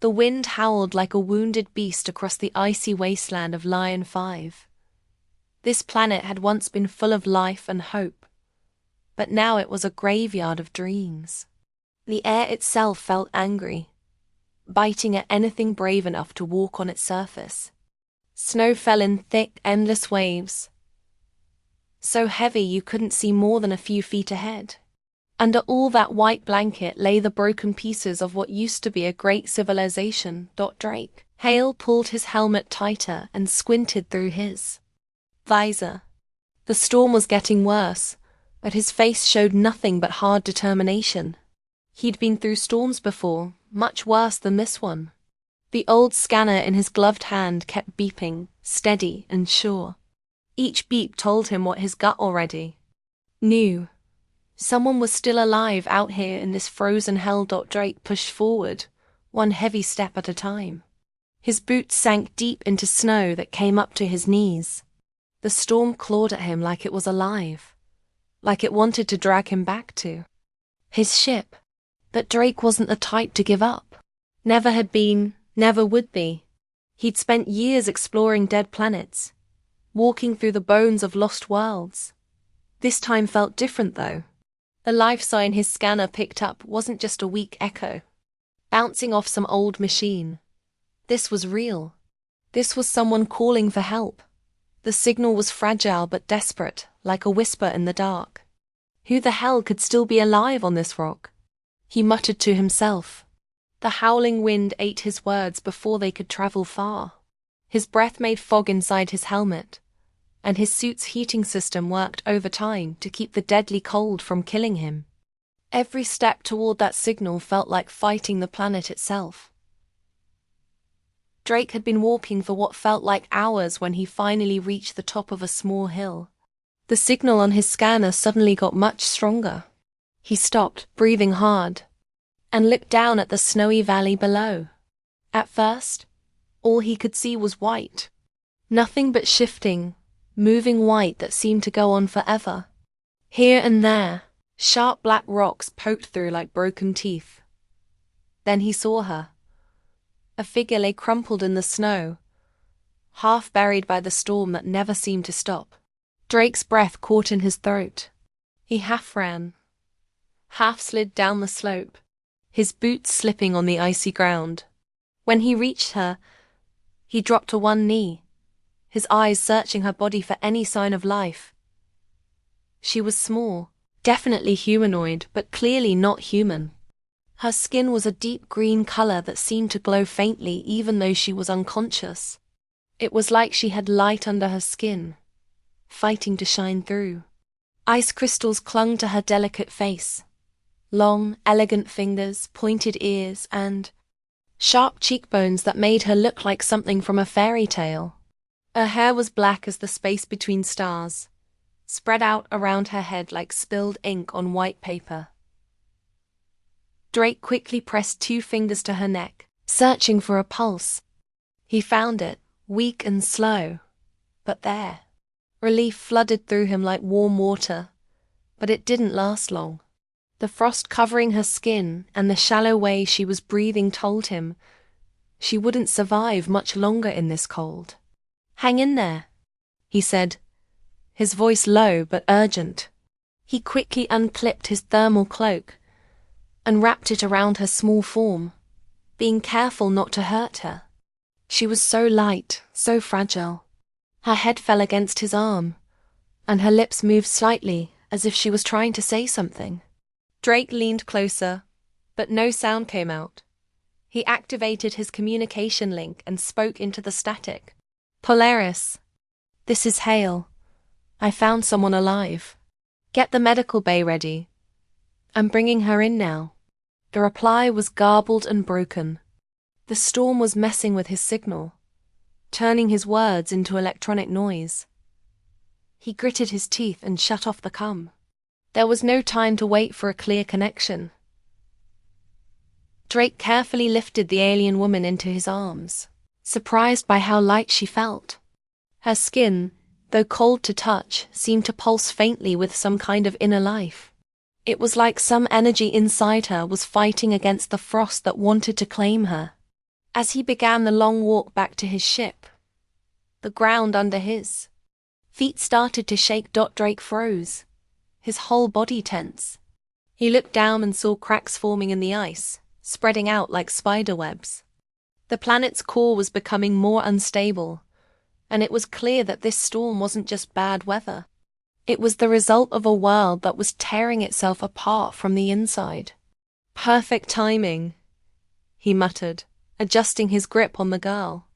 The wind howled like a wounded beast across the icy wasteland of Lion 5. This planet had once been full of life and hope, but now it was a graveyard of dreams. The air itself felt angry, biting at anything brave enough to walk on its surface. Snow fell in thick, endless waves, so heavy you couldn't see more than a few feet ahead. Under all that white blanket lay the broken pieces of what used to be a great civilization. Drake. Hale pulled his helmet tighter and squinted through his visor. The storm was getting worse, but his face showed nothing but hard determination. He'd been through storms before, much worse than this one. The old scanner in his gloved hand kept beeping, steady and sure. Each beep told him what his gut already knew. Someone was still alive out here in this frozen hell. Drake pushed forward, one heavy step at a time. His boots sank deep into snow that came up to his knees. The storm clawed at him like it was alive, like it wanted to drag him back to his ship. But Drake wasn't the type to give up. Never had been, never would be. He'd spent years exploring dead planets, walking through the bones of lost worlds. This time felt different though. The life sign his scanner picked up wasn't just a weak echo, bouncing off some old machine. This was real. This was someone calling for help. The signal was fragile but desperate, like a whisper in the dark. Who the hell could still be alive on this rock? He muttered to himself. The howling wind ate his words before they could travel far. His breath made fog inside his helmet, and his suit's heating system worked overtime to keep the deadly cold from killing him. Every step toward that signal felt like fighting the planet itself. Drake had been walking for what felt like hours when he finally reached the top of a small hill. The signal on his scanner suddenly got much stronger. He stopped, breathing hard, and looked down at the snowy valley below. At first, all he could see was white. Nothing but shifting, moving white that seemed to go on forever. Here and there, sharp black rocks poked through like broken teeth. Then he saw her. A figure lay crumpled in the snow, half buried by the storm that never seemed to stop. Drake's breath caught in his throat. He half ran, half slid down the slope, his boots slipping on the icy ground. When he reached her, he dropped to one knee, his eyes searching her body for any sign of life. She was small, definitely humanoid, but clearly not human. Her skin was a deep green color that seemed to glow faintly even though she was unconscious. It was like she had light under her skin, fighting to shine through. Ice crystals clung to her delicate face. Long, elegant fingers, pointed ears, and sharp cheekbones that made her look like something from a fairy tale. Her hair was black as the space between stars, spread out around her head like spilled ink on white paper. Drake quickly pressed 2 fingers to her neck, searching for a pulse. He found it, weak and slow, but there. Relief flooded through him like warm water, but it didn't last long. The frost covering her skin and the shallow way she was breathing told him she wouldn't survive much longer in this cold. "Hang in there," he said, his voice low but urgent. He quickly unclipped his thermal cloak and wrapped it around her small form, being careful not to hurt her. She was so light, so fragile. Her head fell against his arm, and her lips moved slightly as if she was trying to say something. Drake leaned closer, but no sound came out. He activated his communication link and spoke into the static. "Polaris, this is Hale. I found someone alive. Get the medical bay ready. I'm bringing her in now." The reply was garbled and broken. The storm was messing with his signal, turning his words into electronic noise. He gritted his teeth and shut off the comm. There was no time to wait for a clear connection. Drake carefully lifted the alien woman into his arms, surprised by how light she felt. Her skin, though cold to touch, seemed to pulse faintly with some kind of inner life. It was like some energy inside her was fighting against the frost that wanted to claim her. As he began the long walk back to his ship, the ground under his feet started to shake. Drake froze, his whole body tense. He looked down and saw cracks forming in the ice, spreading out like spider webs. The planet's core was becoming more unstable, and it was clear that this storm wasn't just bad weather. It was the result of a world that was tearing itself apart from the inside. Perfect timing, he muttered, adjusting his grip on the girl.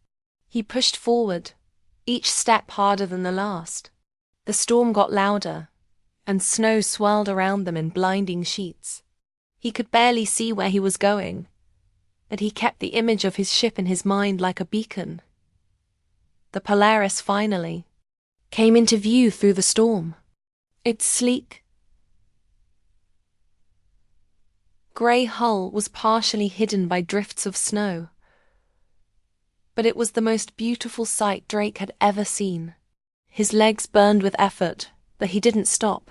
He pushed forward, each step harder than the last. The storm got louder, and snow swirled around them in blinding sheets. He could barely see where he was going, but he kept the image of his ship in his mind like a beacon. The Polaris finally came into view through the storm. Its sleek, grey hull was partially hidden by drifts of snow, but it was the most beautiful sight Drake had ever seen. His legs burned with effort, but he didn't stop.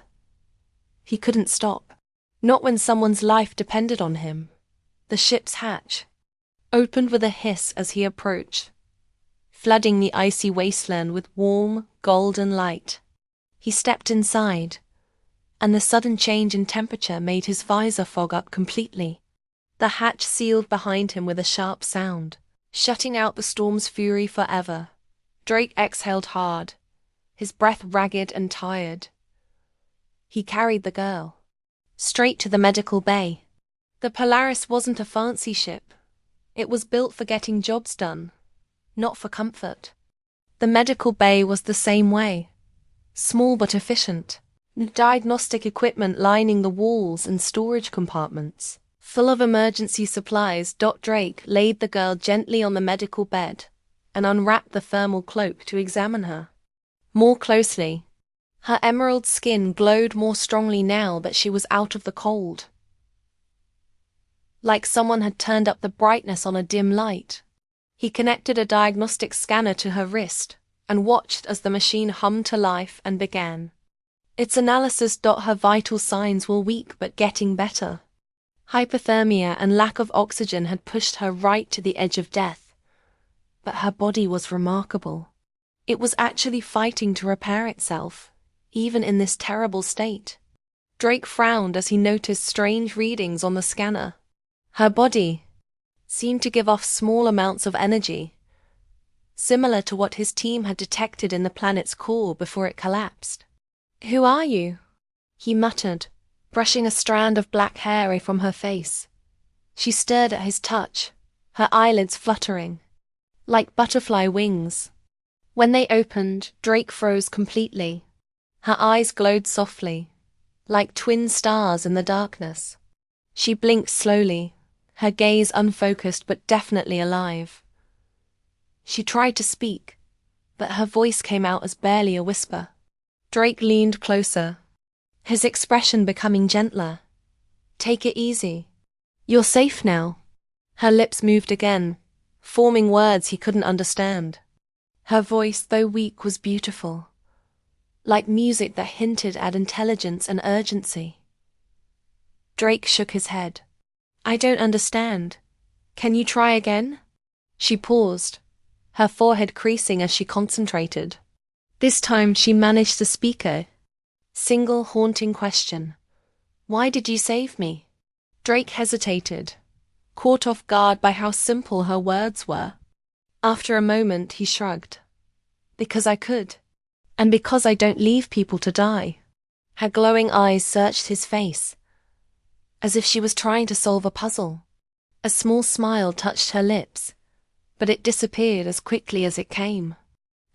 He couldn't stop. Not when someone's life depended on him. The ship's hatch opened with a hiss as he approached, flooding the icy wasteland with warm, golden light. He stepped inside, and the sudden change in temperature made his visor fog up completely. The hatch sealed behind him with a sharp sound, shutting out the storm's fury forever. Drake exhaled hard, his breath ragged and tired. He carried the girl straight to the medical bay. The Polaris wasn't a fancy ship. It was built for getting jobs done, not for comfort. The medical bay was the same way, small but efficient, diagnostic equipment lining the walls and storage compartments. Full of emergency supplies, Drake laid the girl gently on the medical bed and unwrapped the thermal cloak to examine her more closely. Her emerald skin glowed more strongly now that she was out of the cold, like someone had turned up the brightness on a dim light. He connected a diagnostic scanner to her wrist and watched as the machine hummed to life and began its analysis. Her vital signs were weak but getting better. Hypothermia and lack of oxygen had pushed her right to the edge of death, but her body was remarkable. It was actually fighting to repair itself, even in this terrible state. Drake frowned as he noticed strange readings on the scanner. Her body seemed to give off small amounts of energy, similar to what his team had detected in the planet's core before it collapsed. "Who are you?" he muttered, brushing a strand of black hair away from her face. She stirred at his touch, her eyelids fluttering like butterfly wings. When they opened, Drake froze completely. Her eyes glowed softly, like twin stars in the darkness. She blinked slowly, her gaze unfocused but definitely alive. She tried to speak, but her voice came out as barely a whisper. Drake leaned closer, his expression becoming gentler. "Take it easy. You're safe now." Her lips moved again, forming words he couldn't understand. Her voice, though weak, was beautiful, like music that hinted at intelligence and urgency. Drake shook his head. "I don't understand. Can you try again?" She paused, her forehead creasing as she concentrated. This time she managed to speak a single haunting question. "Why did you save me?" Drake hesitated, caught off guard by how simple her words were. After a moment he shrugged. "Because I could. And because I don't leave people to die." Her glowing eyes searched his face, as if she was trying to solve a puzzle. A small smile touched her lips, but it disappeared as quickly as it came.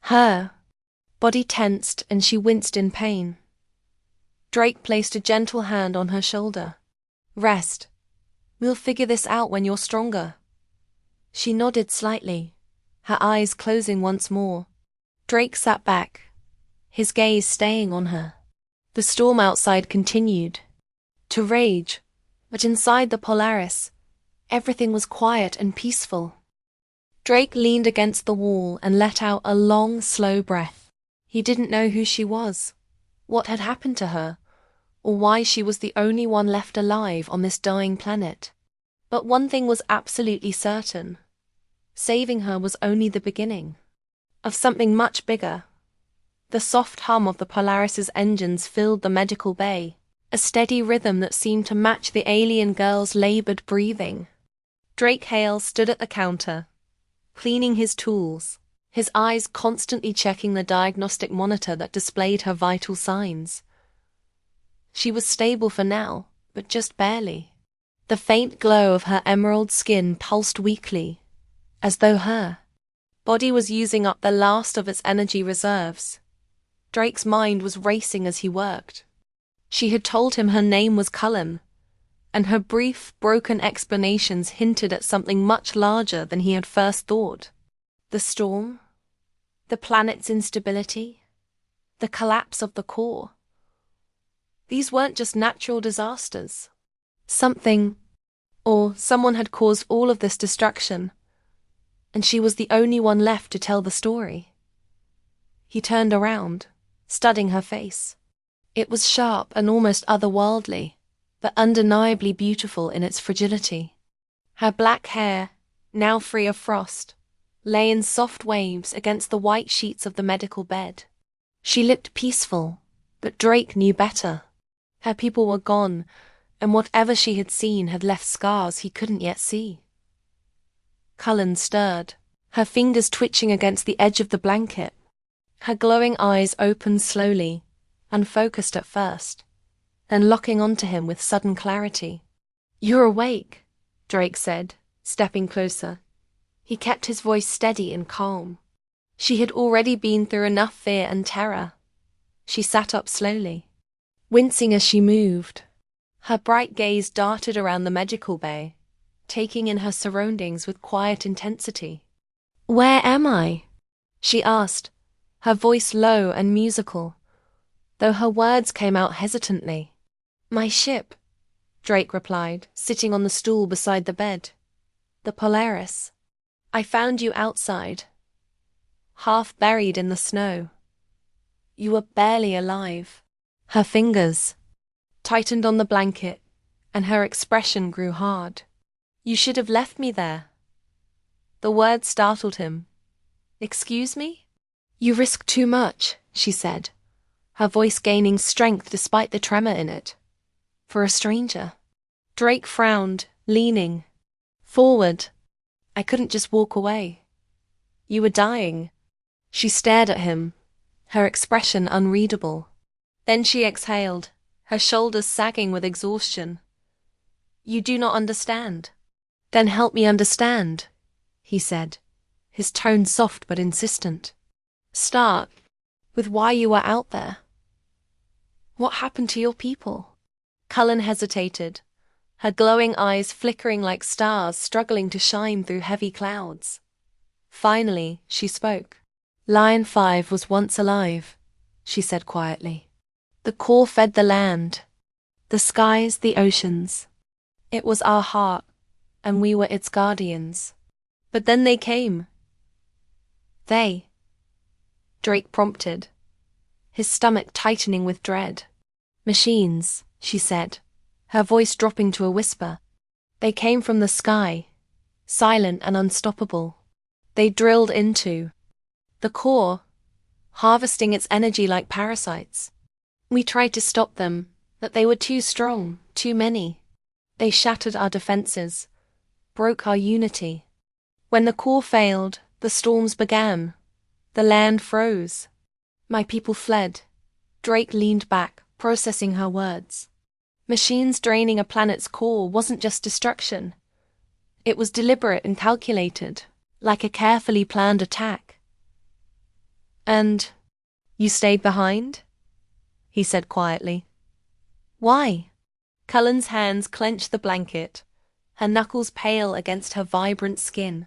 Her body tensed and she winced in pain. Drake placed a gentle hand on her shoulder. "Rest. We'll figure this out when you're stronger." She nodded slightly, her eyes closing once more. Drake sat back, his gaze staying on her. The storm outside continued to rage, but inside the Polaris, everything was quiet and peaceful. Drake leaned against the wall and let out a long, slow breath. He didn't know who she was, what had happened to her, or why she was the only one left alive on this dying planet. But one thing was absolutely certain. Saving her was only the beginning of something much bigger. The soft hum of the Polaris's engines filled the medical bay, a steady rhythm that seemed to match the alien girl's labored breathing. Drake Hale stood at the counter, cleaning his tools, his eyes constantly checking the diagnostic monitor that displayed her vital signs. She was stable for now, but just barely. The faint glow of her emerald skin pulsed weakly, as though her body was using up the last of its energy reserves. Drake's mind was racing as he worked. She had told him her name was Cullen, and her brief, broken explanations hinted at something much larger than he had first thought. The storm, the planet's instability, the collapse of the core. These weren't just natural disasters. Something, or someone had caused all of this destruction, and she was the only one left to tell the story. He turned around, studying her face. It was sharp and almost otherworldly, but undeniably beautiful in its fragility. Her black hair, now free of frost, lay in soft waves against the white sheets of the medical bed. She looked peaceful, but Drake knew better. Her people were gone, and whatever she had seen had left scars he couldn't yet see. Cullen stirred, her fingers twitching against the edge of the blanket. Her glowing eyes opened slowly, unfocused at first, then locking onto him with sudden clarity. "You're awake," Drake said, stepping closer. He kept his voice steady and calm. She had already been through enough fear and terror. She sat up slowly, wincing as she moved. Her bright gaze darted around the medical bay, taking in her surroundings with quiet intensity. "Where am I?" she asked, her voice low and musical, though her words came out hesitantly. "My ship," Drake replied, sitting on the stool beside the bed. "The Polaris. I found you outside, half buried in the snow. You were barely alive." Her fingers tightened on the blanket, and her expression grew hard. "You should have left me there." The word startled him. "Excuse me?" "You risk too much," she said, her voice gaining strength despite the tremor in it. "For a stranger." Drake frowned, leaning forward. "I couldn't just walk away. You were dying." She stared at him, her expression unreadable. Then she exhaled, her shoulders sagging with exhaustion. "You do not understand." "Then help me understand," he said, his tone soft but insistent. "Start with why you were out there. What happened to your people?" Cullen hesitated, her glowing eyes flickering like stars struggling to shine through heavy clouds. Finally, she spoke. "Lion 5 was once alive," she said quietly. "The core fed the land, the skies, the oceans. It was our heart, and we were its guardians. But then they came." "They?" Drake prompted, his stomach tightening with dread. "Machines," she said, her voice dropping to a whisper. "They came from the sky, silent and unstoppable. They drilled into the core, harvesting its energy like parasites. We tried to stop them, but they were too strong, too many. They shattered our defenses, broke our unity. When the core failed, the storms began. The land froze. My people fled." Drake leaned back, processing her words. Machines draining a planet's core wasn't just destruction. It was deliberate and calculated, like a carefully planned attack. "And you stayed behind?" he said quietly. "Why?" Cullen's hands clenched the blanket, her knuckles pale against her vibrant skin.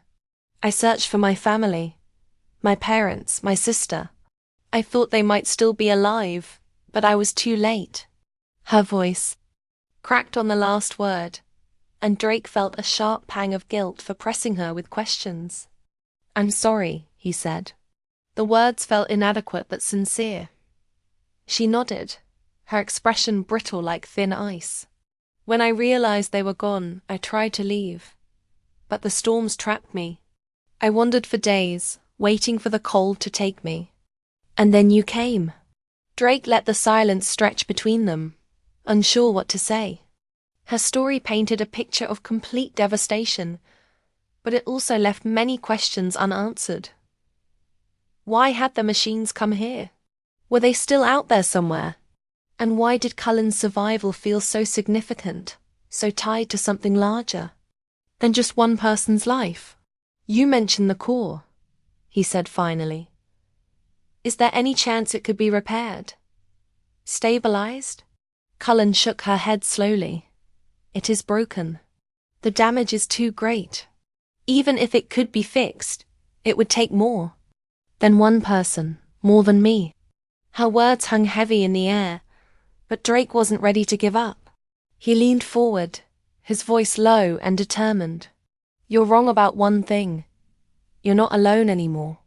"I searched for my family. My parents, my sister. I thought they might still be alive, but I was too late." Her voice cracked on the last word, and Drake felt a sharp pang of guilt for pressing her with questions. "I'm sorry," he said. The words felt inadequate but sincere. She nodded, her expression brittle like thin ice. "When I realized they were gone, I tried to leave, but the storms trapped me. I wandered for days, waiting for the cold to take me. And then you came. Drake let the silence stretch between them, unsure what to say. Her story painted a picture of complete devastation, but it also left many questions unanswered. Why had the machines come here? Were they still out there somewhere? And why did Cullen's survival feel so significant, so tied to something larger than just one person's life? You mentioned the core, he said finally. Is there any chance it could be repaired? Stabilized? Cullen shook her head slowly. It is broken. The damage is too great. Even if it could be fixed, it would take more than one person, more than me. Her words hung heavy in the air, but Drake wasn't ready to give up. He leaned forward, his voice low and determined. You're wrong about one thing. You're not alone anymore.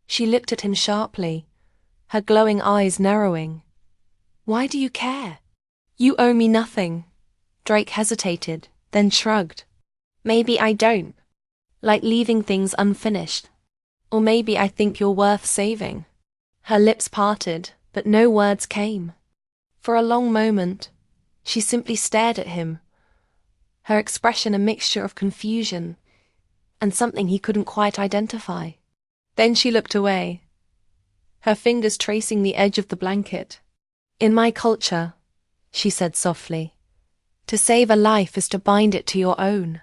She looked at him sharply, her glowing eyes narrowing. Why do you care? You owe me nothing. Drake hesitated, then shrugged. Maybe I don't. Like leaving things unfinished. Or maybe I think you're worth saving. Her lips parted, but no words came. For a long moment, she simply stared at him, her expression a mixture of confusion and something he couldn't quite identify. Then she looked away, her fingers tracing the edge of the blanket. In my culture, she said softly, to save a life is to bind it to your own.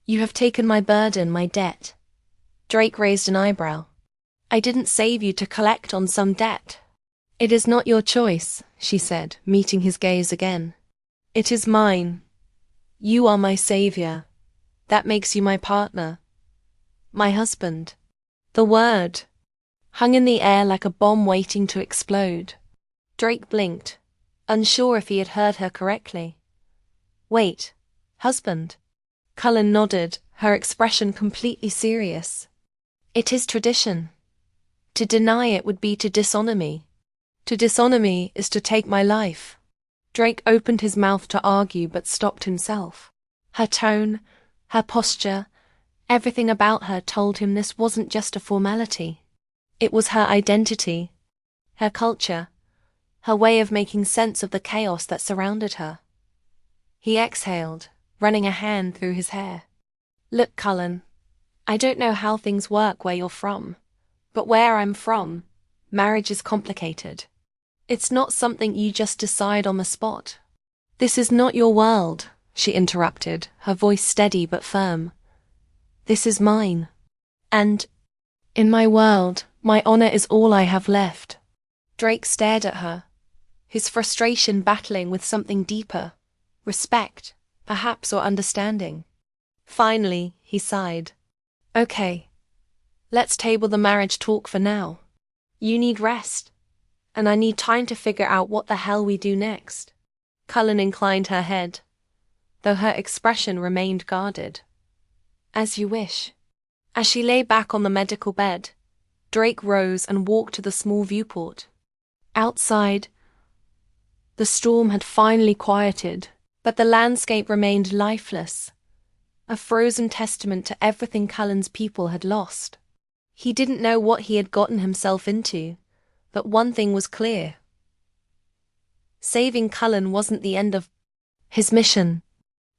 You have taken my burden, my debt. Drake raised an eyebrow. I didn't save you to collect on some debt. It is not your choice, she said, meeting his gaze again. It is mine. You are my savior. That makes you my partner. My husband. The word hung in the air like a bomb waiting to explode. Drake blinked, unsure if he had heard her correctly. Wait, husband? Cullen nodded, her expression completely serious. It is tradition. To deny it would be to dishonor me. To dishonor me is to take my life. Drake opened his mouth to argue but stopped himself. Her tone, her posture, everything about her told him this wasn't just a formality. It was her identity, her culture, her way of making sense of the chaos that surrounded her. He exhaled, running a hand through his hair. Look, Cullen, I don't know how things work where you're from, but where I'm from, marriage is complicated. It's not something you just decide on the spot. This is not your world, she interrupted, her voice steady but firm. This is mine. And, in my world, my honor is all I have left. Drake stared at her, his frustration battling with something deeper, respect, perhaps, or understanding. Finally, he sighed. Okay, let's table the marriage talk for now. You need rest, and I need time to figure out what the hell we do next. Cullen inclined her head, though her expression remained guarded. As you wish. As she lay back on the medical bed, Drake rose and walked to the small viewport. Outside, the storm had finally quieted, but the landscape remained lifeless, a frozen testament to everything Cullen's people had lost. He didn't know what he had gotten himself into, but one thing was clear. Saving Cullen wasn't the end of his mission.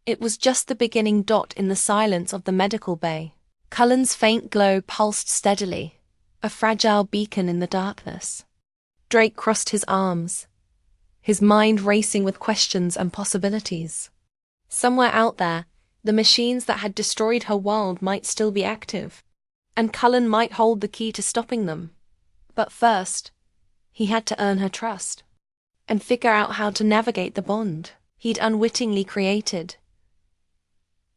It was just the beginning. In the silence of the medical bay, Cullen's faint glow pulsed steadily, a fragile beacon in the darkness. Drake crossed his arms, his mind racing with questions and possibilities. Somewhere out there, the machines that had destroyed her world might still be active, and Cullen might hold the key to stopping them. But first, he had to earn her trust, and figure out how to navigate the bond he'd unwittingly created.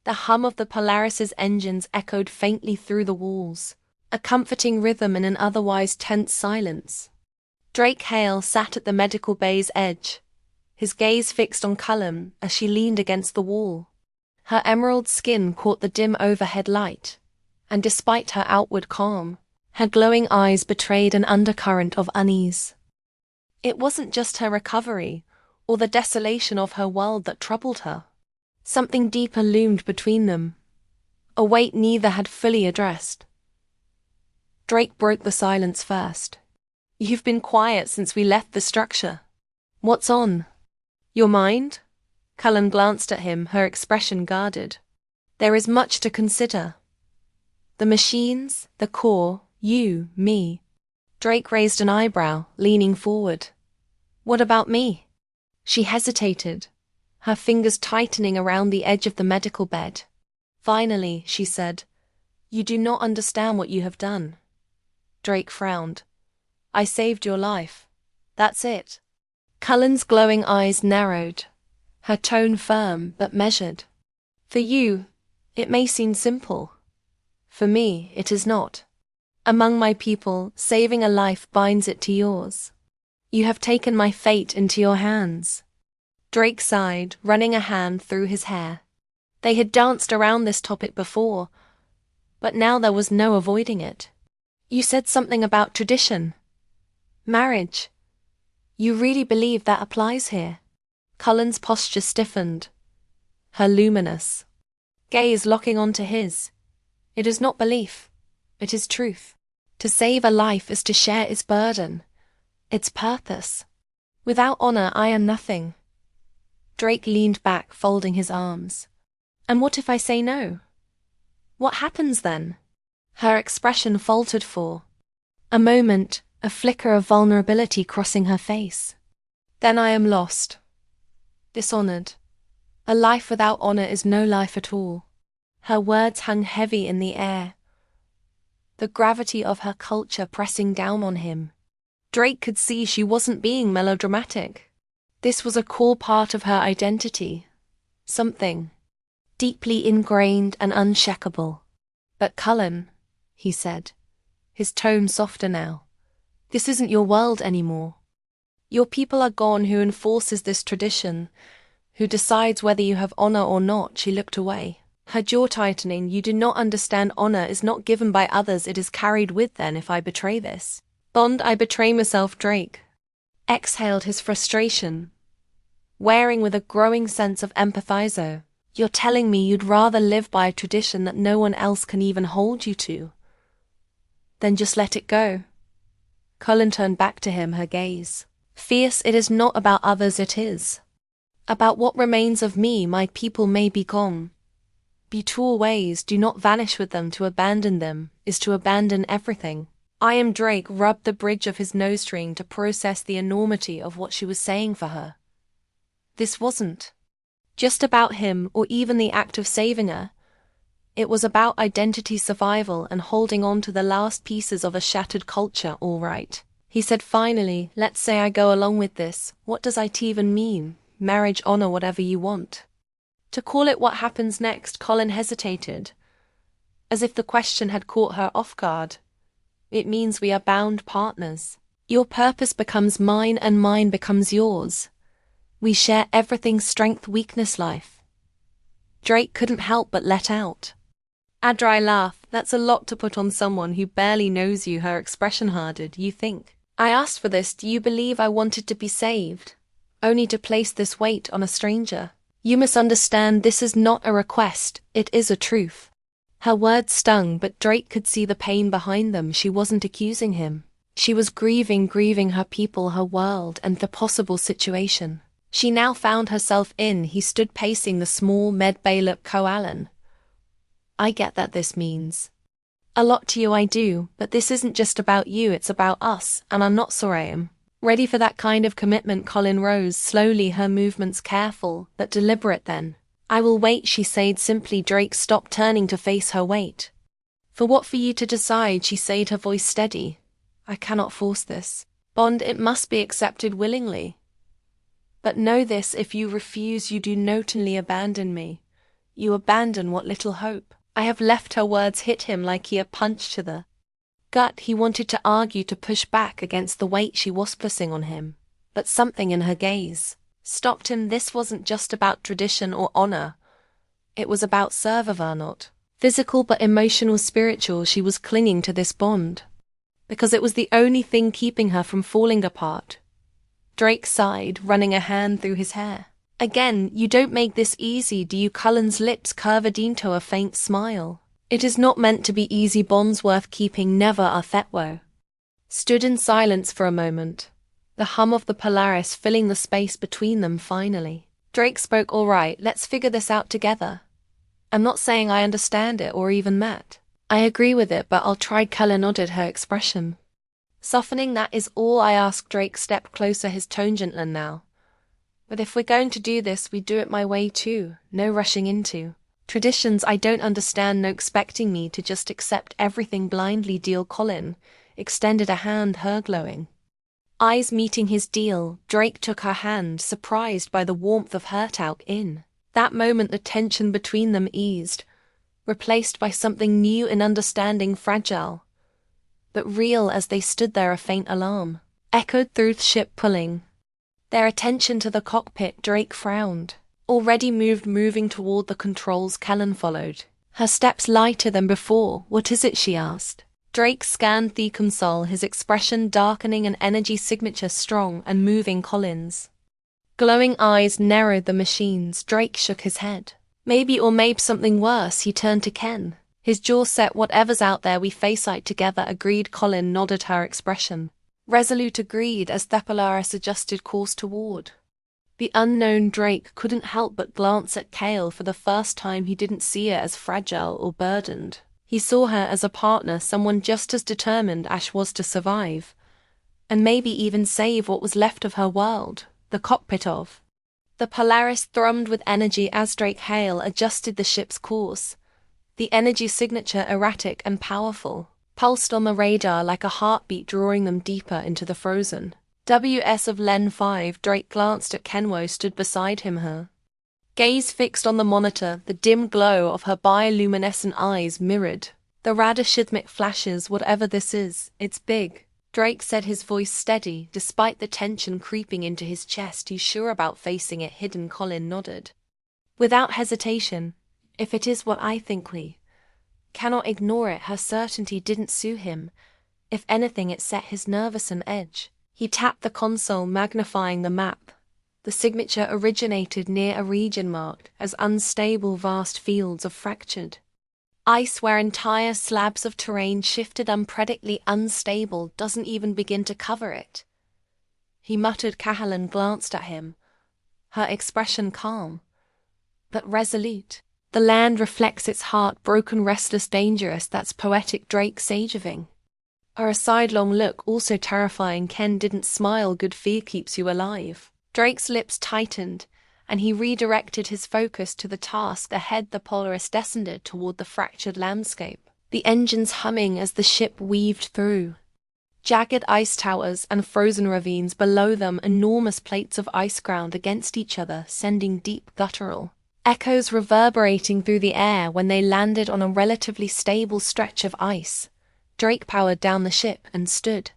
The hum of the Polaris's engines echoed faintly through the walls, a comforting rhythm in an otherwise tense silence. Drake Hale sat at the medical bay's edge, his gaze fixed on Cullen as she leaned against the wall. Her emerald skin caught the dim overhead light, and despite her outward calm, her glowing eyes betrayed an undercurrent of unease. It wasn't just her recovery or the desolation of her world that troubled her. Something deeper loomed between them, a weight neither had fully addressed. Drake broke the silence first. You've been quiet since we left the structure. What's on your mind? Cullen glanced at him, her expression guarded. There is much to consider. The machines, the core, you, me. Drake raised an eyebrow, leaning forward. What about me? She hesitated, her fingers tightening around the edge of the medical bed. Finally, she said, You do not understand what you have done. Drake frowned. I saved your life. That's it. Cullen's glowing eyes narrowed, her tone firm but measured. For you, it may seem simple. For me, it is not. Among my people, saving a life binds it to yours. You have taken my fate into your hands. Drake sighed, running a hand through his hair. They had danced around this topic before, but now there was no avoiding it. You said something about tradition. Marriage. You really believe that applies here? Cullen's posture stiffened, her luminous gaze locking onto his. It is not belief, it is truth. To save a life is to share its burden, its purpose. Without honor, I am nothing. Drake leaned back, folding his arms. And what if I say no? What happens then? Her expression faltered for a moment, a flicker of vulnerability crossing her face. Then I am lost. Dishonored. A life without honor is no life at all. Her words hung heavy in the air, the gravity of her culture pressing down on him. Drake could see she wasn't being melodramatic. This was a core part of her identity, something deeply ingrained and unshakable. But Cullen, he said, his tone softer now, this isn't your world anymore. Your people are gone. Who enforces this tradition? Who decides whether you have honor or not? She looked away, her jaw tightening. You do not understand. Honor is not given by others, it is carried with them. If I betray this bond, I betray myself. Drake exhaled his frustration, wearing with a growing sense of empathizo. You're telling me you'd rather live by a tradition that no one else can even hold you to than just let it go? Cullen turned back to him, her gaze fierce. It is not about others, it is about what remains of me. My people may be gone, be torn ways, do not vanish with them. To abandon them is to abandon everything. I am. Drake rubbed the bridge of his nose string to process the enormity of what she was saying for her. This wasn't just about him or even the act of saving her. It was about identity, survival, and holding on to the last pieces of a shattered culture. All right, he said finally, let's say I go along with this. What does it even mean? Marriage, honor, whatever you want to call it. What happens next? Cullen hesitated, as if the question had caught her off guard. It means we are bound partners. Your purpose becomes mine and mine becomes yours. We share everything, strength, weakness, life. Drake couldn't help but let out a dry laugh. That's a lot to put on someone who barely knows you. Her expression hardened. You think I asked for this? Do you believe I wanted to be saved, only to place this weight on a stranger? You misunderstand. This is not a request, it is a truth. Her words stung, but Drake could see the pain behind them. She wasn't accusing him. She was grieving her people, her world, and the possible situation she now found herself in. He stood pacing the small med bay. Look, Coallen, I get that this means a lot to you. I do, but this isn't just about you, it's about us, and I'm not sure I am ready for that kind of commitment. Colin rose slowly, her movements careful but deliberate. Then I will wait, she said simply. Drake stopped, turning to face her. Wait for what? For you to decide, she said, her voice steady. I cannot force this bond, it must be accepted willingly. But know this, if you refuse, you do not only abandon me, you abandon what little hope I have left. Her words hit him like a punch to the gut. He wanted to argue, to push back against the weight she was placing on him, but something in her gaze stopped him. This wasn't just about tradition or honor. It was about survival, not physical but emotional, spiritual. She was clinging to this bond because it was the only thing keeping her from falling apart. Drake sighed, running a hand through his hair. Again, you don't make this easy, do you? Cullen's lips curved into a faint smile. It is not meant to be easy. Bonds worth keeping never are. Thetwo stood in silence for a moment, the hum of the Polaris filling the space between them. Finally, Drake spoke. All right, let's figure this out together. I'm not saying I understand it or even met. I agree with it, but I'll try. Cullen nodded, her expression softening. That is all I ask. Drake stepped closer, his tone gentler now. But if we're going to do this, we do it my way too, no rushing into traditions I don't understand, no expecting me to just accept everything blindly. Deal? Colin extended a hand, her glowing eyes meeting his. Deal. Drake took her hand, surprised by the warmth of her talk. In that moment the tension between them eased, replaced by something new and understanding, fragile but real. As they stood there, a faint alarm echoed through the ship, pulling their attention to the cockpit. Drake frowned, already moving toward the controls. Cullen followed, her steps lighter than before. What is it? She asked. Drake scanned the console, his expression darkening, an energy signature strong and moving. Colin's glowing eyes narrowed the machines. Drake shook his head. Maybe something worse. He turned to Ken, his jaw set. Whatever's out there, we face it together. Agreed. Colin nodded, her expression resolute. Agreed. As the Polaris adjusted course toward the unknown, Drake couldn't help but glance at Kale. For the first time, he didn't see her as fragile or burdened. He saw her as a partner, someone just as determined as was to survive, and maybe even save what was left of her world. The cockpit of the Polaris thrummed with energy as Drake Hale adjusted the ship's course, the energy signature erratic and powerful, pulsed on the radar like a heartbeat, drawing them deeper into the frozen WS of Len 5. Drake glanced at Kenwo, stood beside him, her gaze fixed on the monitor, the dim glow of her bioluminescent eyes mirrored the radar-shithmic flashes. Whatever this is, it's big, Drake said, his voice steady, despite the tension creeping into his chest. You sure about facing it? Hidden. Colin nodded without hesitation. If it is what I think, we cannot ignore it. Her certainty didn't soothe him. If anything, it set his nervous on edge. He tapped the console, magnifying the map. The signature originated near a region marked as unstable, vast fields of fractured ice where entire slabs of terrain shifted unpredictably. Unstable doesn't even begin to cover it, he muttered. Cahalan glanced at him, her expression calm but resolute. The land reflects its heart, broken, restless, dangerous. That's poetic, Drake sageving. Or a sidelong look, also terrifying. Ken didn't smile. Good fear keeps you alive. Drake's lips tightened, and he redirected his focus to the task ahead. The Polaris descended toward the fractured landscape, the engines humming as the ship weaved through jagged ice towers and frozen ravines. Below them, enormous plates of ice ground against each other, sending deep guttural echoes reverberating through the air. When they landed on a relatively stable stretch of ice, Drake powered down the ship and stood,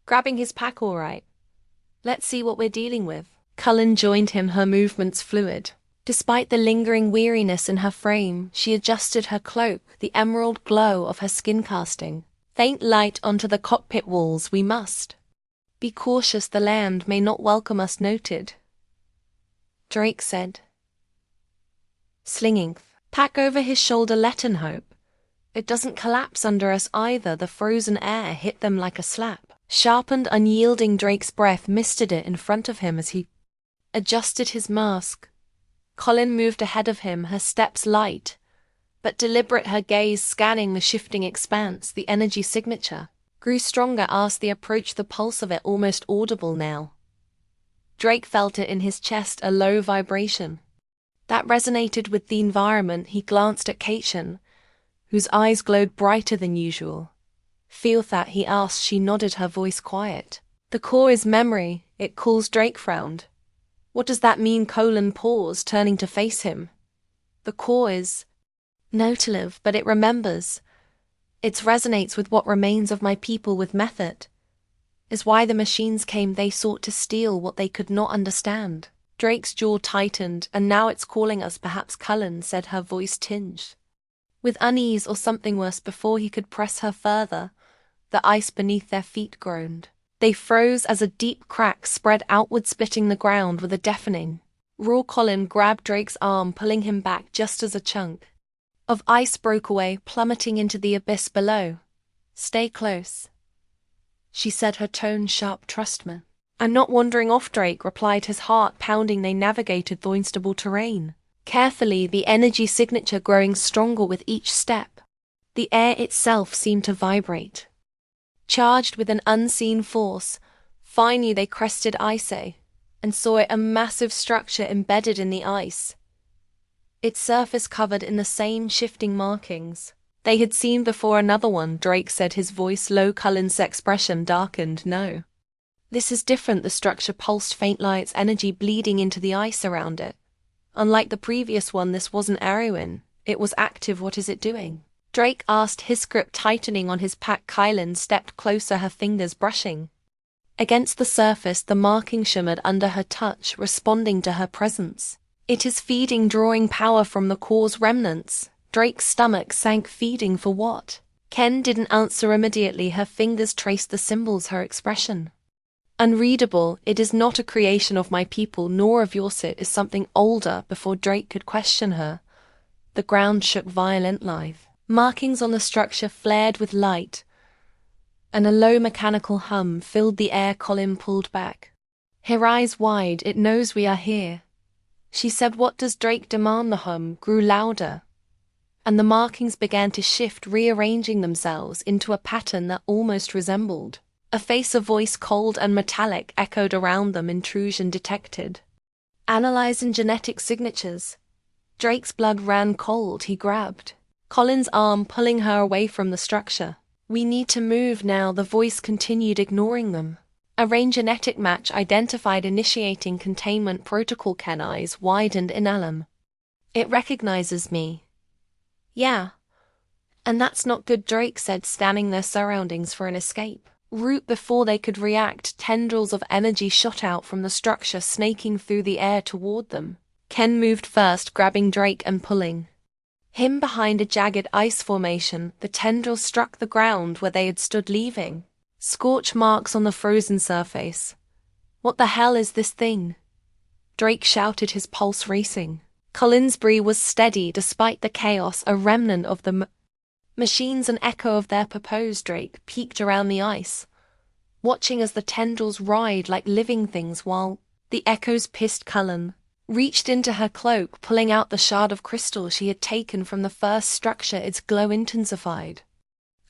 grabbing his pack. All right, let's see what we're dealing with. Cullen joined him, her movements fluid. Despite the lingering weariness in her frame, she adjusted her cloak, the emerald glow of her skin casting faint light onto the cockpit walls. We must be cautious, the land may not welcome us. Noted, Drake said, slinging pack over his shoulder. Let and hope it doesn't collapse under us either. The frozen air hit them like a slap, sharpened, unyielding. Drake's breath misted it in front of him as he adjusted his mask. Colin moved ahead of him, her steps light but deliberate, her gaze scanning the shifting expanse. The energy signature grew stronger as they approached the pulse of it, almost audible now. Drake felt it in his chest, a low vibration that resonated with the environment. He glanced at Kaitian, whose eyes glowed brighter than usual. Feel that? He asked. She nodded, her voice quiet. The core is memory, it calls. Drake frowned. What does that mean? Colin paused, turning to face him. The core is known to live, but it remembers. It resonates with what remains of my people, with method. Is why the machines came. They sought to steal what they could not understand. Drake's jaw tightened. And now it's calling us, perhaps, Cullen said, her voice tinged with unease or something worse. Before he could press her further, the ice beneath their feet groaned. They froze as a deep crack spread outward, splitting the ground with a deafening roar. Colin grabbed Drake's arm, pulling him back just as a chunk of ice broke away, plummeting into the abyss below. "Stay close," she said, her tone sharp. "Trust me." "I'm not wandering off," Drake replied, his heart pounding. They navigated the unstable terrain carefully, the energy signature growing stronger with each step. The air itself seemed to vibrate, charged with an unseen force. Finally they crested Ice and saw it, a massive structure embedded in the ice, its surface covered in the same shifting markings they had seen before. "Another one," Drake said, his voice low. Cullen's expression darkened. "No. This is different." The structure pulsed faint lights, energy bleeding into the ice around it. "Unlike the previous one, this wasn't Arwen. It was active." "What is it doing?" Drake asked, his grip tightening on his pack. Kylan stepped closer, her fingers brushing against the surface. The marking shimmered under her touch, responding to her presence. "It is feeding, drawing power from the core's remnants." Drake's stomach sank. "Feeding for what?" Ken didn't answer immediately. Her fingers traced the symbols, her expression unreadable. "It is not a creation of my people, nor of yours. It is something older." Before Drake could question her, the ground shook violently. Markings on the structure flared with light, and a low mechanical hum filled the air. Colin pulled back, her eyes wide. "It knows we are here," she said. "What does Drake demand?" The hum grew louder, and the markings began to shift, rearranging themselves into a pattern that almost resembled a face. A voice, cold and metallic, echoed around them. "Intrusion detected. Analyzing genetic signatures." Drake's blood ran cold. He grabbed Colin's arm, pulling her away from the structure. "We need to move now," the voice continued, ignoring them. "A range genetic match identified. Initiating containment protocol." Ken's eyes widened in alarm. "It recognizes me." "Yeah. And that's not good," Drake said, scanning their surroundings for an escape route. Before they could react, tendrils of energy shot out from the structure, snaking through the air toward them. Ken moved first, grabbing Drake and pulling him behind a jagged ice formation. The tendrils struck the ground where they had stood, leaving scorch marks on the frozen surface. "What the hell is this thing?" Drake shouted, his pulse racing. Colin's breath was steady despite the chaos, a remnant of the machines, an echo of their purpose. Drake peeked around the ice, watching as the tendrils writhed like living things while the echoes pissed. Cullen reached into her cloak, pulling out the shard of crystal she had taken from the first structure. Its glow intensified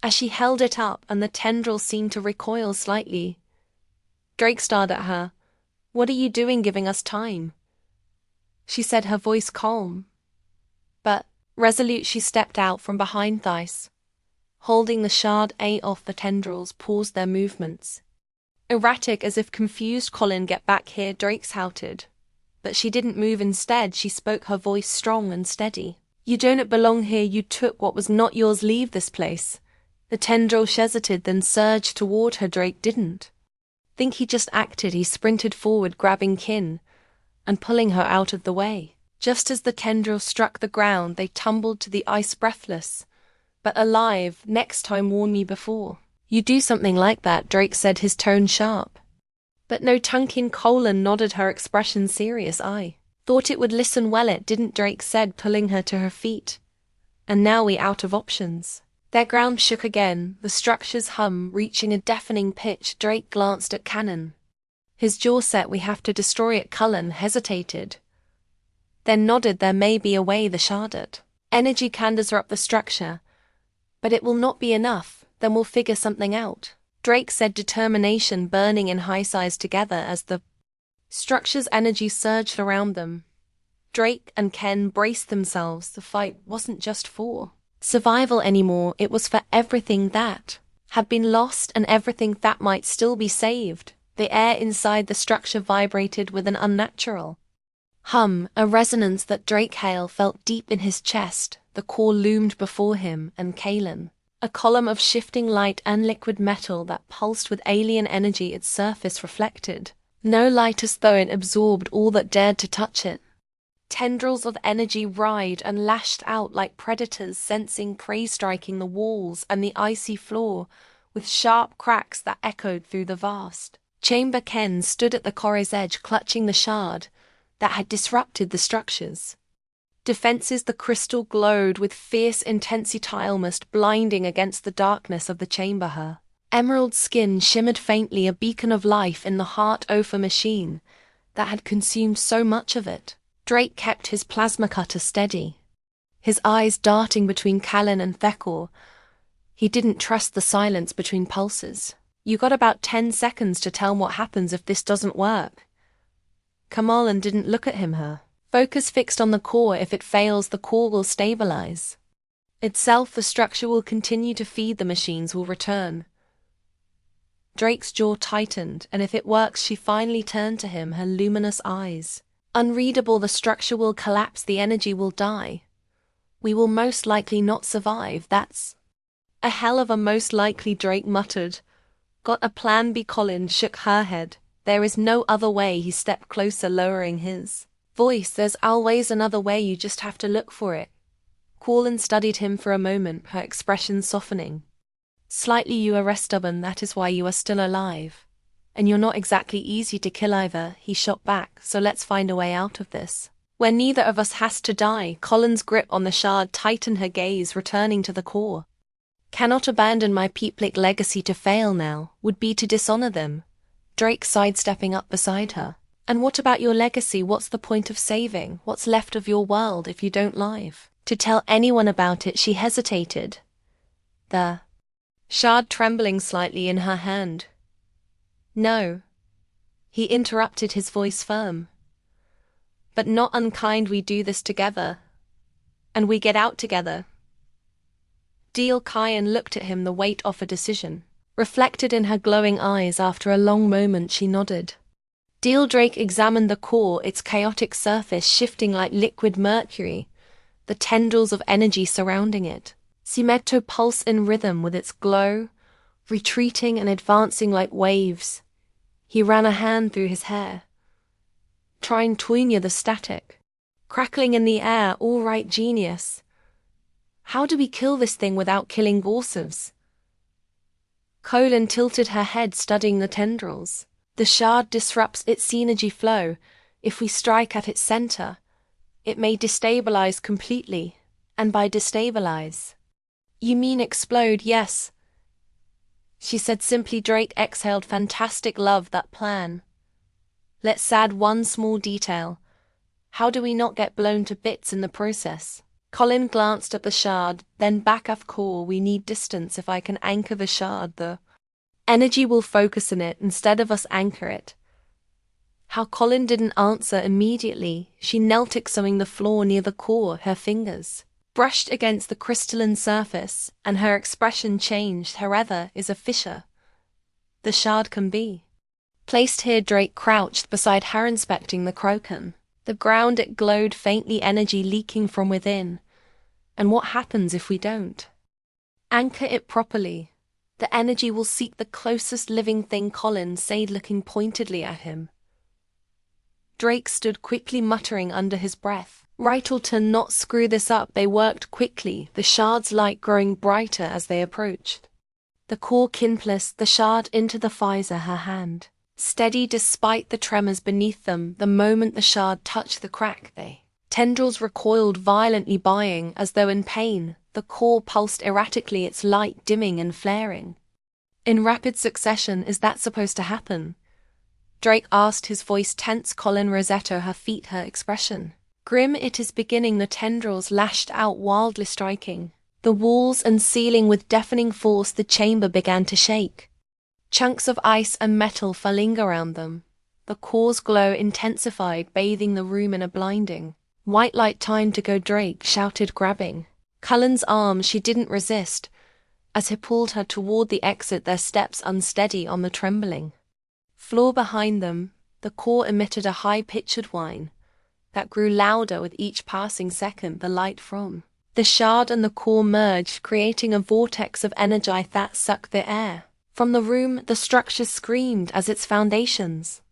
as she held it up, and the tendrils seemed to recoil slightly. Drake stared at her. "What are you doing? Giving us time," she said, her voice calm but resolute. She stepped out from behind Thice, holding the shard off the tendrils, paused their movements, erratic as if confused. "Colin, get back here," Drake shouted. But she didn't move. Instead, she spoke, her voice strong and steady. "You don't belong here. You took what was not yours. Leave this place." The tendril hesitated, then surged toward her. Drake didn't think, he just acted. He sprinted forward, grabbing Kin and pulling her out of the way. Just as the tendril struck the ground, they tumbled to the ice, breathless but alive. "Next time, warn me before you do something like that," Drake said, his tone sharp. "But no Tunkin." Colin nodded, her expression serious. "I thought it would listen." "Well, it didn't," Drake said, pulling her to her feet. "And now we out of options." Their ground shook again, the structure's hum reaching a deafening pitch. Drake glanced at Cannon, his jaw set. "We have to destroy it." Cullen hesitated, then nodded. "There may be a way." The sharded energy candles are up the structure, but it will not be enough. "Then we'll figure something out," Drake said, determination burning in high size together as the structure's energy surged around them. Drake and Ken braced themselves. The fight wasn't just for survival anymore, it was for everything that had been lost and everything that might still be saved. The air inside the structure vibrated with an unnatural hum, a resonance that Drake Hale felt deep in his chest. The core loomed before him, and Kalen, a column of shifting light and liquid metal that pulsed with alien energy. Its surface reflected no light, as though it absorbed all that dared to touch it. Tendrils of energy writhed and lashed out like predators, sensing prey, striking the walls and the icy floor with sharp cracks that echoed through the vast chamber. Ken stood at the corridor's edge, clutching the shard that had disrupted the structures Defenses the crystal glowed with fierce intensity, almost blinding against the darkness of the chamber. Her emerald skin shimmered faintly, a beacon of life in the heart of a machine that had consumed so much of it. Drake kept his plasma cutter steady, his eyes darting between Callan and Thekor. He didn't trust the silence between pulses. You got about 10 seconds to tell what happens if this doesn't work. Kamalan didn't look at him. Her focus fixed on the core. If it fails, the core will stabilize itself. The structure will continue to feed, the machines will return. Drake's jaw tightened, and if it works, she finally turned to him, her luminous eyes unreadable. The structure will collapse, the energy will die. We will most likely not survive. That's a hell of a most likely, Drake muttered. Got a plan B? Colin shook her head. There is no other way. He stepped closer, lowering his voice. There's always another way, you just have to look for it. Colin studied him for a moment, her expression softening slightly. You are stubborn, that is why you are still alive. And you're not exactly easy to kill either, he shot back, so let's find a way out of this, where neither of us has to die. Colin's grip on the shard tightened, her gaze returning to the core. Cannot abandon my peoplic legacy. To fail now would be to dishonor them. Drake sidestepping up beside her. And what about your legacy? What's the point of saving what's left of your world if you don't live to tell anyone about it? She hesitated, the shard trembling slightly in her hand. No, he interrupted, his voice firm. But not unkind. We do this together, and we get out together. Deal. Kyan looked at him, the weight of a decision reflected in her glowing eyes. After a long moment she nodded. Deal. Drake examined the core, its chaotic surface shifting like liquid mercury, the tendrils of energy surrounding it. Simeto pulse in rhythm with its glow, retreating and advancing like waves. He ran a hand through his hair, trying to twine the static crackling in the air. All right, genius. How do we kill this thing without killing Gorsevs? Colin tilted her head, studying the tendrils. The shard disrupts its energy flow. If we strike at its center, it may destabilize completely. And by destabilize, you mean explode? Yes, she said simply. Drake exhaled. Fantastic, love that plan. Let's add one small detail. How do we not get blown to bits in the process? Colin glanced at the shard, then back at core. We need distance. If I can anchor the shard, the energy will focus in it instead of us anchor it. How? Colin didn't answer immediately. She knelt, examining the floor near the core. Her fingers brushed against the crystalline surface, and her expression changed. However, is a fissure. The shard can be placed here. Drake crouched beside her, inspecting the croken. The ground, it glowed faintly, energy leaking from within. And what happens if we don't anchor it properly? The energy will seek the closest living thing, Colin said, looking pointedly at him. Drake stood quickly, muttering under his breath, "Rightel to not screw this up." They worked quickly, the shard's light growing brighter as they approached. The core kinless, the shard into the visor, her hand steady despite the tremors beneath them. The moment the shard touched the crack, they tendrils recoiled violently, buying as though in pain. The core pulsed erratically, its light dimming and flaring in rapid succession. Is that supposed to happen? Drake asked, his voice tense. Colin Rosetto, her feet, her expression grim. It is beginning. The tendrils lashed out, wildly striking the walls and ceiling with deafening force. The chamber began to shake. Chunks of ice and metal falling around them. The core's glow intensified, bathing the room in a blinding white light. Time to go, Drake shouted, grabbing Cullen's arm. She didn't resist as he pulled her toward the exit, their steps unsteady on the trembling floor behind them. The core emitted a high-pitched whine that grew louder with each passing second. The light from the shard and the core merged, creating a vortex of energy that sucked the air from the room. The structure screamed as its foundations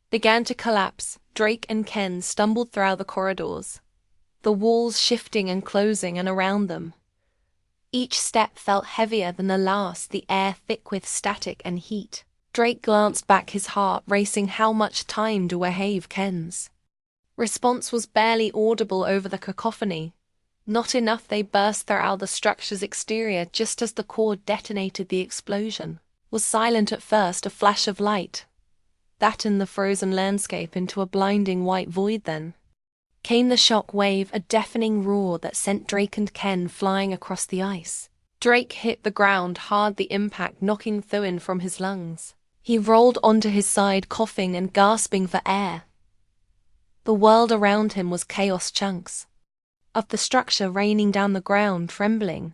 began to collapse. Drake and Ken stumbled through the corridors, the walls shifting and closing, and around them each step felt heavier than the last, the air thick with static and heat. Drake glanced back, his heart racing. How much time do we have? Ken's Response was barely audible over the cacophony. Not enough they burst throughout the structure's exterior just as the core detonated. The explosion was silent at first, a flash of light. That in the frozen landscape into a blinding white void. Then came the shock wave, a deafening roar that sent Drake and Ken flying across the ice. Drake hit the ground hard, the impact knocking Thuin from his lungs. He rolled onto his side, coughing and gasping for air. The world around him was chaos, chunks of the structure raining down the ground, trembling,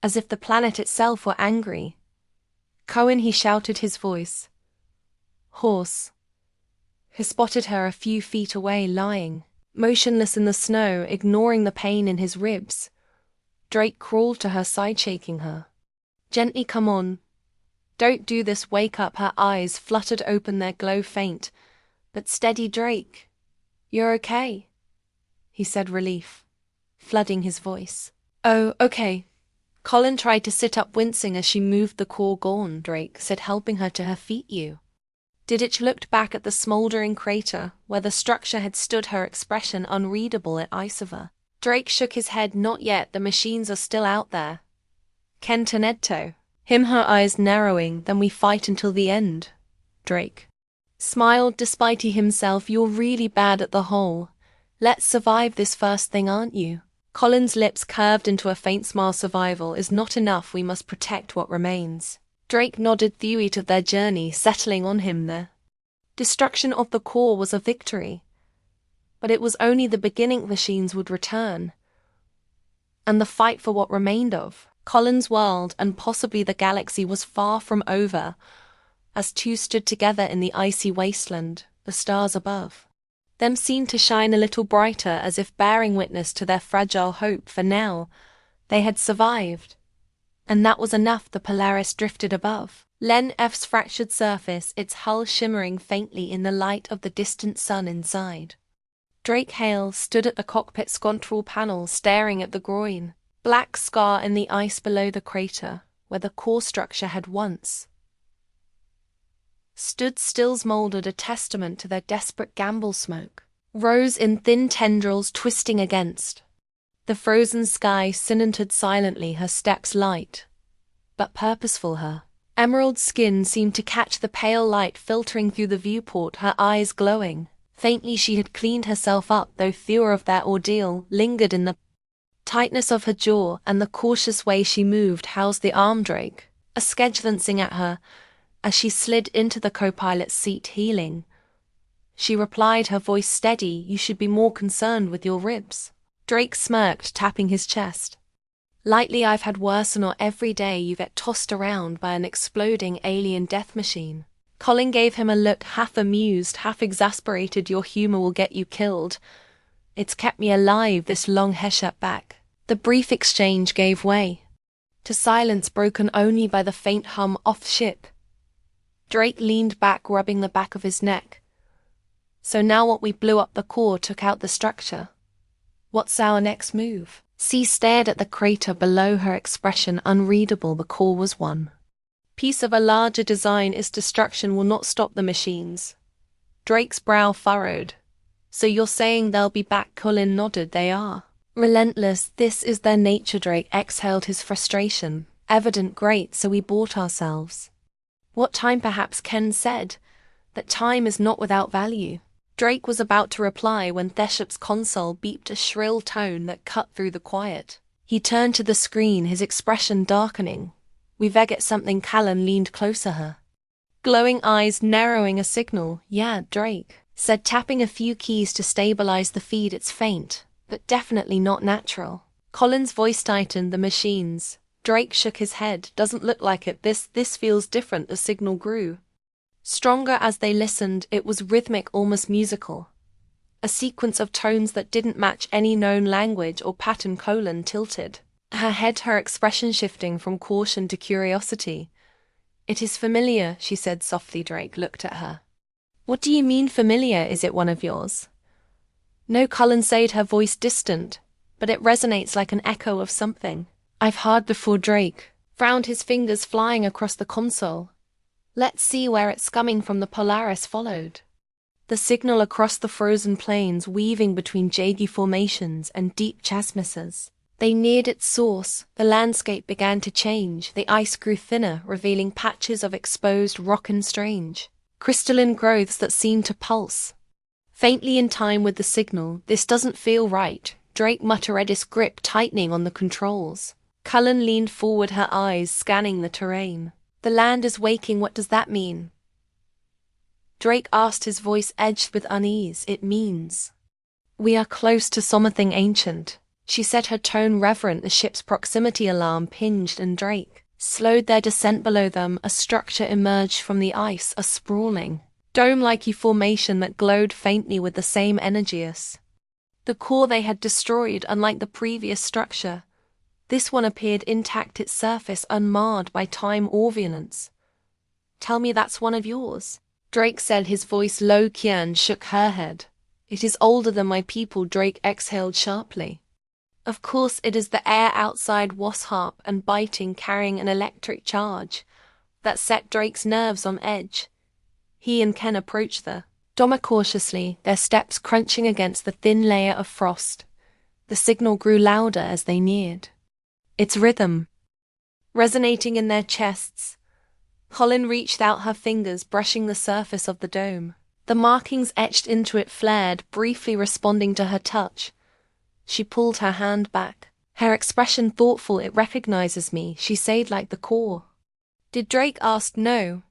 as if the planet itself were angry. Cohen, he shouted, his voice hoarse. He spotted her a few feet away, lying motionless in the snow, ignoring the pain in his ribs. Drake crawled to her side, shaking her gently. Come on. Don't do this, wake up. Her eyes fluttered open, their glow faint, but steady. Drake, you're okay, he said, relief flooding his voice. Oh, okay. Colin tried to sit up, wincing as she moved the core. Gone, Drake said, helping her to her feet. You did it. She looked back at the smoldering crater where the structure had stood, her expression unreadable at Isover. Drake shook his head. Not yet, the machines are still out there. Ken Tenedto, him, her eyes narrowing. Then we fight until the end. Drake smiled despite he himself. You're really bad at the whole let's survive this first thing, aren't you? Colin's lips curved into a faint smile. Survival is not enough, we must protect what remains. Drake nodded, theory of their journey settling on him. The destruction of the core was a victory, but it was only the beginning. Machines would return, and the fight for what remained of Colin's world and possibly the galaxy was far from over. As two stood together in the icy wasteland, the stars above them seemed to shine a little brighter, as if bearing witness to their fragile hope. For now, they had survived, and that was enough. The Polaris drifted above Len F's fractured surface, its hull shimmering faintly in the light of the distant sun inside. Drake Hale stood at the cockpit's control panel, staring at the groin black scar in the ice below the crater, where the core structure had once stood still, molded, a testament to their desperate gamble. Smoke rose in thin tendrils, twisting against the frozen sky. Sinented silently, her steps light but purposeful. Her emerald skin seemed to catch the pale light filtering through the viewport, her eyes glowing faintly. She had cleaned herself up, though fear of their ordeal lingered in the tightness of her jaw and the cautious way she moved. How's the arm, Drake? A sketch glancing at her as she slid into the co-pilot's seat. Healing, she replied, her voice steady. You should be more concerned with your ribs. Drake smirked, tapping his chest lightly. I've had worse, and not every day you get tossed around by an exploding alien death machine. Colin gave him a look, half amused, half exasperated. Your humor will get you killed. It's kept me alive this long. Heshep back. The brief exchange gave way to silence, broken only by the faint hum off ship. Drake leaned back, rubbing the back of his neck. So now what? We blew up the core, took out the structure. What's our next move? C stared at the crater below, her expression unreadable. The core was one piece of a larger design. Its destruction will not stop the machines. Drake's brow furrowed. So you're saying they'll be back? Colin nodded. They are relentless. This is their nature. Drake exhaled, his frustration evident. Great, so we bought ourselves what time? Perhaps Ken said that time is not without value. Drake was about to reply when Theshep's console beeped, a shrill tone that cut through the quiet. He turned to the screen, his expression darkening. We veget something. Callan leaned closer, her glowing eyes narrowing. A signal? Yeah, Drake said, tapping a few keys to stabilize the feed. It's faint, but definitely not natural. Colin's voice tightened. The machines. Drake shook his head. Doesn't look like it. This feels different. The signal grew stronger as they listened. It was rhythmic, almost musical. A sequence of tones that didn't match any known language or pattern. Colin tilted her head, her expression shifting from caution to curiosity. It is familiar, she said softly. Drake looked at her. What do you mean familiar? Is it one of yours? No, Colin said, her voice distant, but it resonates like an echo of something I've heard before. Drake frowned, his fingers flying across the console. Let's see where it's coming from. The Polaris followed the signal across the frozen plains weaving between jaggy formations and deep chasmices. They neared its source, the landscape began to change, the ice grew thinner, revealing patches of exposed rock and strange, crystalline growths that seemed to pulse. Faintly in time with the signal, "This doesn't feel right," Drake muttered, his grip tightening on the controls. Cullen leaned forward, her eyes scanning the terrain. "The land is waking, what does that mean?" Drake asked, his voice edged with unease. "It means we are close to something ancient." She said, her tone reverent, the ship's proximity alarm pinged and Drake slowed their descent. Below them, a structure emerged from the ice, a sprawling, dome-like formation that glowed faintly with the same energy as the core they had destroyed. Unlike the previous structure, this one appeared intact, its surface unmarred by time or violence. "Tell me that's one of yours," Drake said, his voice low. Kian shook her head. "It is older than my people," Drake exhaled sharply. "Of course it is. The air outside was sharp and biting, carrying an electric charge that set Drake's nerves on edge." He and Ken approached the dome cautiously, their steps crunching against the thin layer of frost. The signal grew louder as they neared, its rhythm resonating in their chests. Colin reached out, her fingers brushing the surface of the dome. The markings etched into it flared, briefly responding to her touch. She pulled her hand back, her expression thoughtful. "It recognizes me," she said, "like the core." Did Drake ask? "No,"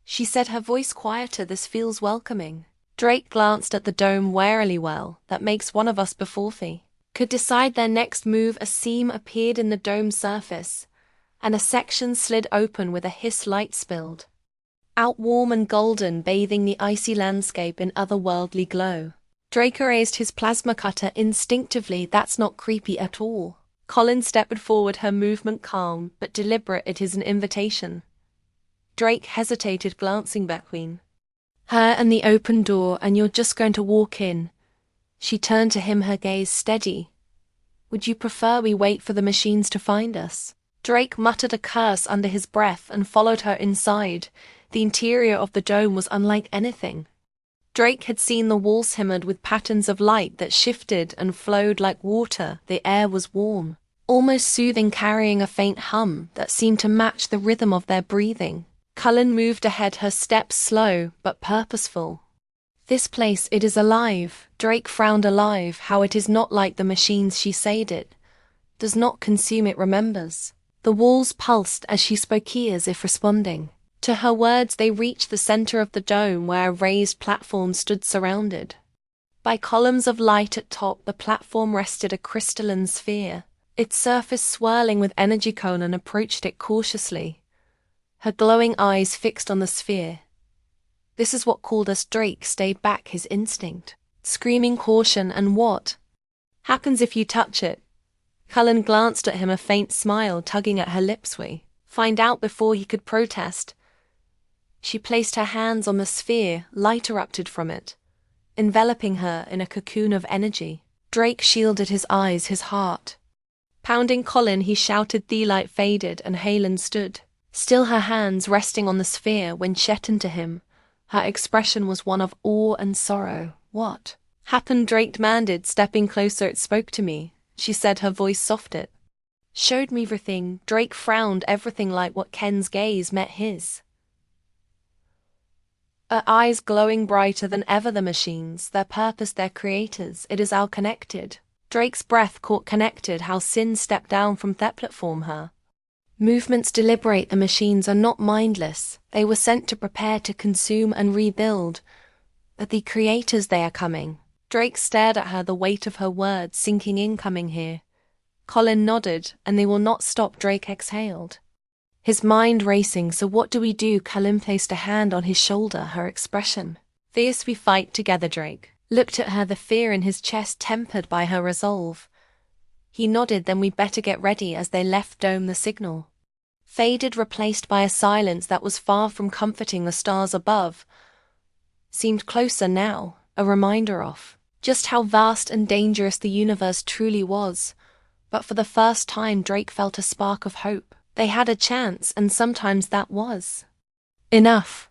she said, her voice quieter. "This feels welcoming." Drake glanced at the dome warily. "Well, that makes one of us before they could decide their next move." A seam appeared in the dome's surface, and a section slid open with a hiss. Light spilled out, warm and golden, bathing the icy landscape in otherworldly glow. Drake raised his plasma cutter instinctively. "That's not creepy at all." Colin stepped forward, her movement calm but deliberate. "It is an invitation." Drake hesitated, glancing between her and the open door. "And you're just going to walk in?" She turned to him, her gaze steady. "Would you prefer we wait for the machines to find us?" Drake muttered a curse under his breath and followed her inside. The interior of the dome was unlike anything Drake had seen. The walls shimmered with patterns of light that shifted and flowed like water. The air was warm, almost soothing, carrying a faint hum that seemed to match the rhythm of their breathing. Cullen moved ahead, her steps slow but purposeful. "This place, it is alive." Drake frowned. "Alive? How? It is not like the machines," she said. "It does not consume, it remembers." The walls pulsed as she spoke, as if responding to her words. They reached the center of the dome, where a raised platform stood surrounded by columns of light at top. The platform rested, a crystalline sphere, its surface swirling with energy. Conan approached it cautiously, her glowing eyes fixed on the sphere. "This is what called us." Drake stayed back, his instinct screaming caution. "And what happens if you touch it?" Cullen glanced at him, a faint smile tugging at her lips. "We find out." Before he could protest, she placed her hands on the sphere. Light erupted from it, enveloping her in a cocoon of energy. Drake shielded his eyes, his heart pounding. "Colin," he shouted. The light faded and Halen stood still, her hands resting on the sphere. When she turned to him, her expression was one of awe and sorrow. "What happened?" Drake demanded, stepping closer. "It spoke to me," she said, her voice softened. "Showed me everything." Drake frowned. "Everything?" Like what? Ken's gaze met his, her eyes glowing brighter than ever. "The machines, their purpose, their creators, it is all connected." Drake's breath caught. "Connected? How?" Sin stepped down from the platform, her movements deliberate. "The machines are not mindless. They were sent to prepare, to consume and rebuild. But the creators, they are coming." Drake stared at her, the weight of her words sinking in. "Coming here." Colin nodded. "And they will not stop." Drake exhaled, his mind racing. "So what do we do?" Cullen placed a hand on his shoulder, her expression fierce. "We fight together." Drake looked at her, the fear in his chest tempered by her resolve. He nodded. "Then we better get ready." As they left dome, the signal faded, replaced by a silence that was far from comforting. The stars above seemed closer now, a reminder of just how vast and dangerous the universe truly was. But for the first time, Drake felt a spark of hope. They had a chance, and sometimes that was enough.